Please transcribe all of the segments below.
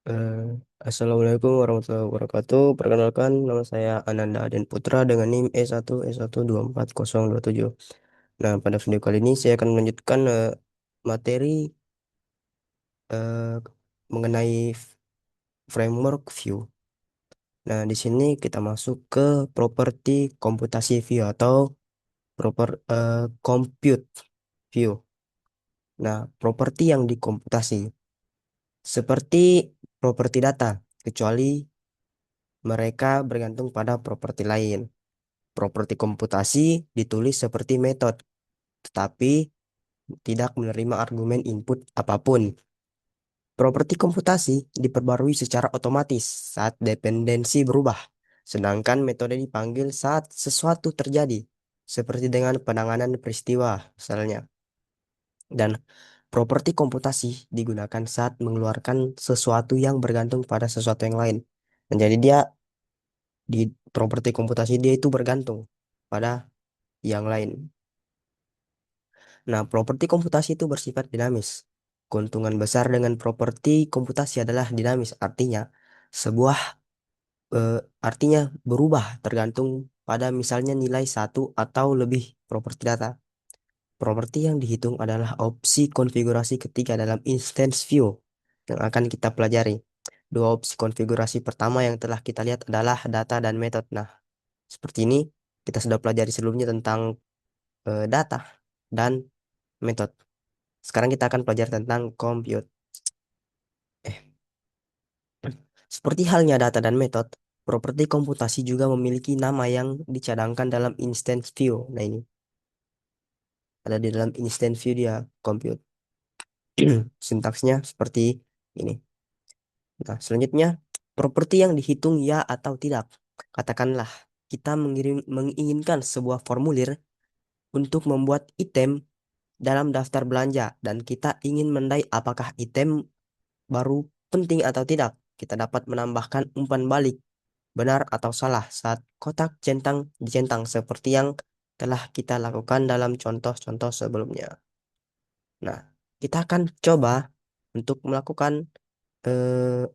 Eh, Assalamualaikum warahmatullahi wabarakatuh. Perkenalkan, nama saya Ananda Aden Putra dengan NIM E1 E1240027. Nah, pada video kali ini saya akan melanjutkan materi eh, mengenai framework view. Nah, di sini kita masuk ke properti komputasi view atau compute view. Nah, properti yang dikomputasi seperti properti data, kecuali mereka bergantung pada properti lain. Properti komputasi ditulis seperti metode, tetapi tidak menerima argumen input apapun. Properti komputasi diperbarui secara otomatis saat dependensi berubah, sedangkan metode dipanggil saat sesuatu terjadi, seperti dengan penanganan peristiwa, misalnya. Dan properti komputasi digunakan saat mengeluarkan sesuatu yang bergantung pada sesuatu yang lain. Dan jadi dia di properti komputasi dia itu bergantung pada yang lain. Nah, properti komputasi itu bersifat dinamis. Keuntungan besar dengan properti komputasi adalah dinamis, artinya sebuah eh, artinya berubah tergantung pada misalnya nilai satu atau lebih properti data. Properti yang dihitung adalah opsi konfigurasi ketiga dalam instance view yang akan kita pelajari. Dua opsi konfigurasi pertama yang telah kita lihat adalah data dan metode. Nah, seperti ini kita sudah pelajari sebelumnya tentang data dan metode. Sekarang kita akan belajar tentang compute. Eh, Seperti halnya data dan metode, properti komputasi juga memiliki nama yang dicadangkan dalam instance view. Nah, ini ada di dalam instance view dia compute. Sintaksnya seperti ini. Nah, selanjutnya properti yang dihitung ya atau tidak. Katakanlah kita menginginkan sebuah formulir untuk membuat item dalam daftar belanja dan kita ingin mendai apakah item baru penting atau tidak. Kita dapat menambahkan umpan balik benar atau salah saat kotak centang dicentang seperti yang telah kita lakukan dalam contoh-contoh sebelumnya. Nah, kita akan coba untuk melakukan eh,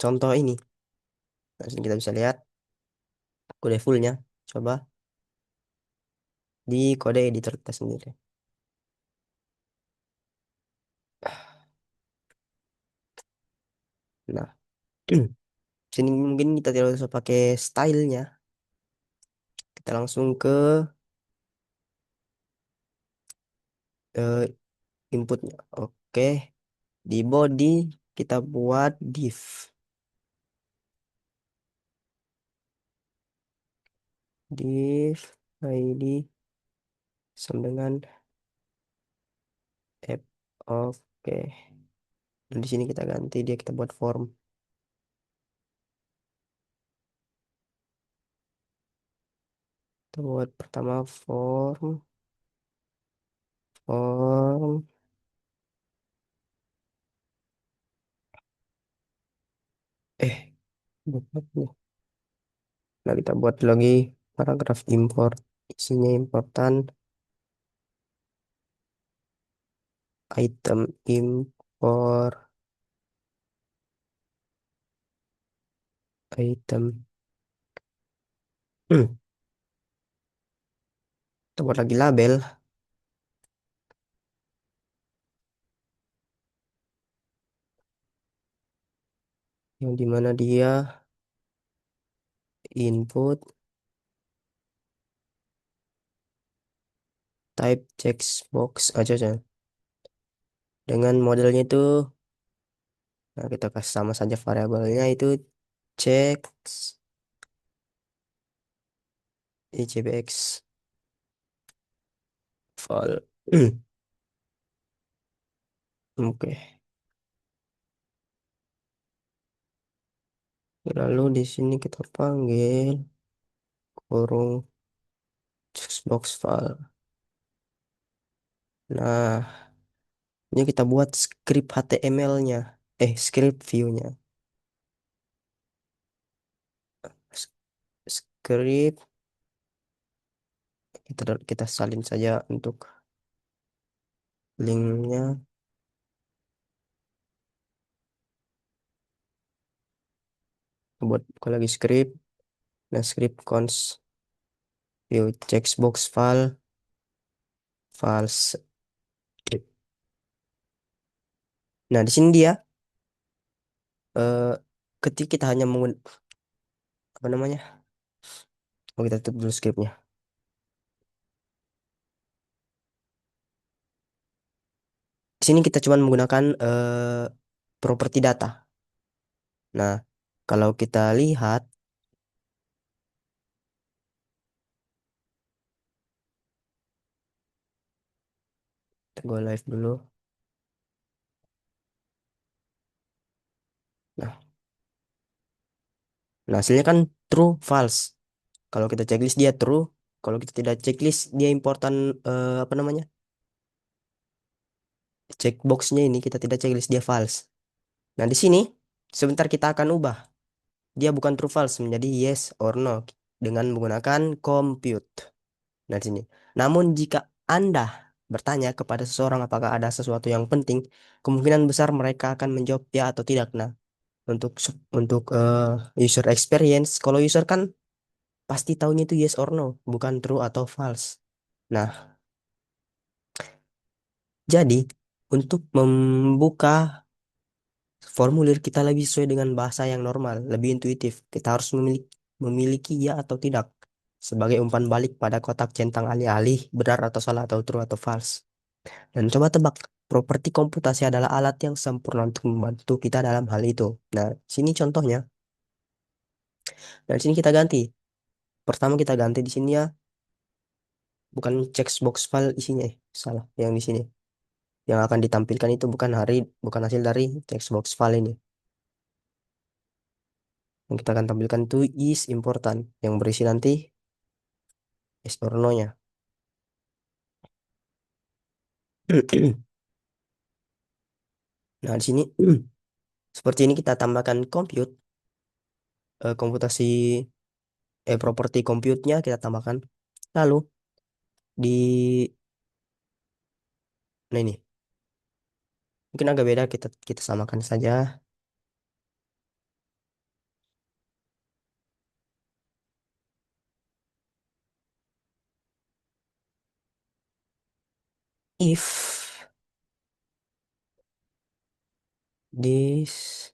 contoh ini. Nah, sini kita bisa lihat kode fullnya. Coba di kode editor kita sendiri. Nah, sini mungkin kita tidak usah pakai stylenya. Kita langsung ke eh, inputnya. Oke, di body kita buat div. Div ID sama dengan app. Oke. Dan di sini kita ganti dia kita buat form. Kita buat pertama form. Eh, buat nih. Nah, kita buat lagi paragraf import. Isinya importan item import item. Kita buat lagi label yang dimana dia input type checkbox aja aja. Dengan modelnya itu, nah kita kasih sama saja variabelnya itu checks icbx file. Oke. Lalu di sini kita panggil kurung checkbox file. Nah, ini kita buat script HTML-nya. Script view-nya. Script kita salin saja untuk linknya. buat buka lagi script. Nah, script cons view checkbox file files. Nah, di sini dia eh ketika kita hanya menggunakan apa namanya? Oh, kita tutup dulu scriptnya. Di sini kita cuma menggunakan properti data. Nah, kalau kita lihat, kita go live dulu. Nah, nah, hasilnya kan true, false. Kalau kita checklist dia true. Kalau kita tidak checklist dia important apa namanya? Checkboxnya ini kita tidak checklist dia false. Nah, di sini sebentar kita akan ubah. Dia bukan true false menjadi yes or no dengan menggunakan compute. Nah, di sini. Namun jika Anda bertanya kepada seseorang apakah ada sesuatu yang penting, kemungkinan besar mereka akan menjawab ya atau tidak. Nah, untuk user experience, kalau user kan pasti tahunya itu yes or no, bukan true atau false. Nah, jadi untuk membuka formulir kita lebih sesuai dengan bahasa yang normal, lebih intuitif. Kita harus memiliki ya atau tidak sebagai umpan balik pada kotak centang alih-alih benar atau salah atau true atau false. Dan coba tebak, properti komputasi adalah alat yang sempurna untuk membantu kita dalam hal itu. Nah, sini contohnya. Dan sini kita ganti. Pertama kita ganti di sini ya, bukan checkbox file isinya, salah. Yang di sini, yang akan ditampilkan itu bukan hasil dari checkbox file ini. Yang kita akan tampilkan itu is important, yang berisi nanti yes or no-nya. Nah, di sini seperti ini kita tambahkan compute, komputasi, properti compute-nya kita tambahkan. Lalu di nah ini mungkin agak beda, kita kita samakan saja. If this,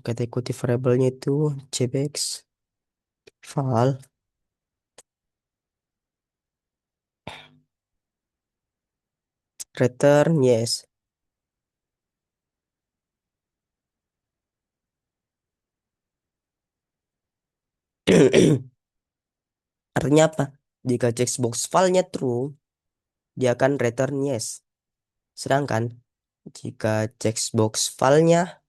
kata ikuti variabelnya itu cbx file return yes. Artinya apa? Jika checkbox filenya true, dia akan return yes. Sedangkan jika checkbox filenya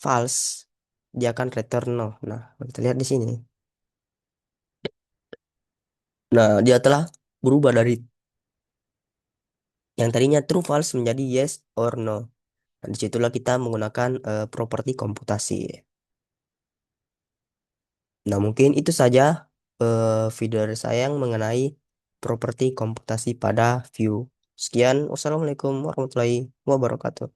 false, dia akan return no. Nah, kita lihat di sini. Nah, dia telah berubah dari yang tadinya true false menjadi yes or no. Nah, disitulah kita menggunakan properti komputasi. Nah, mungkin itu saja video dari saya yang mengenai properti komputasi pada Vue. Sekian, wassalamualaikum warahmatullahi wabarakatuh.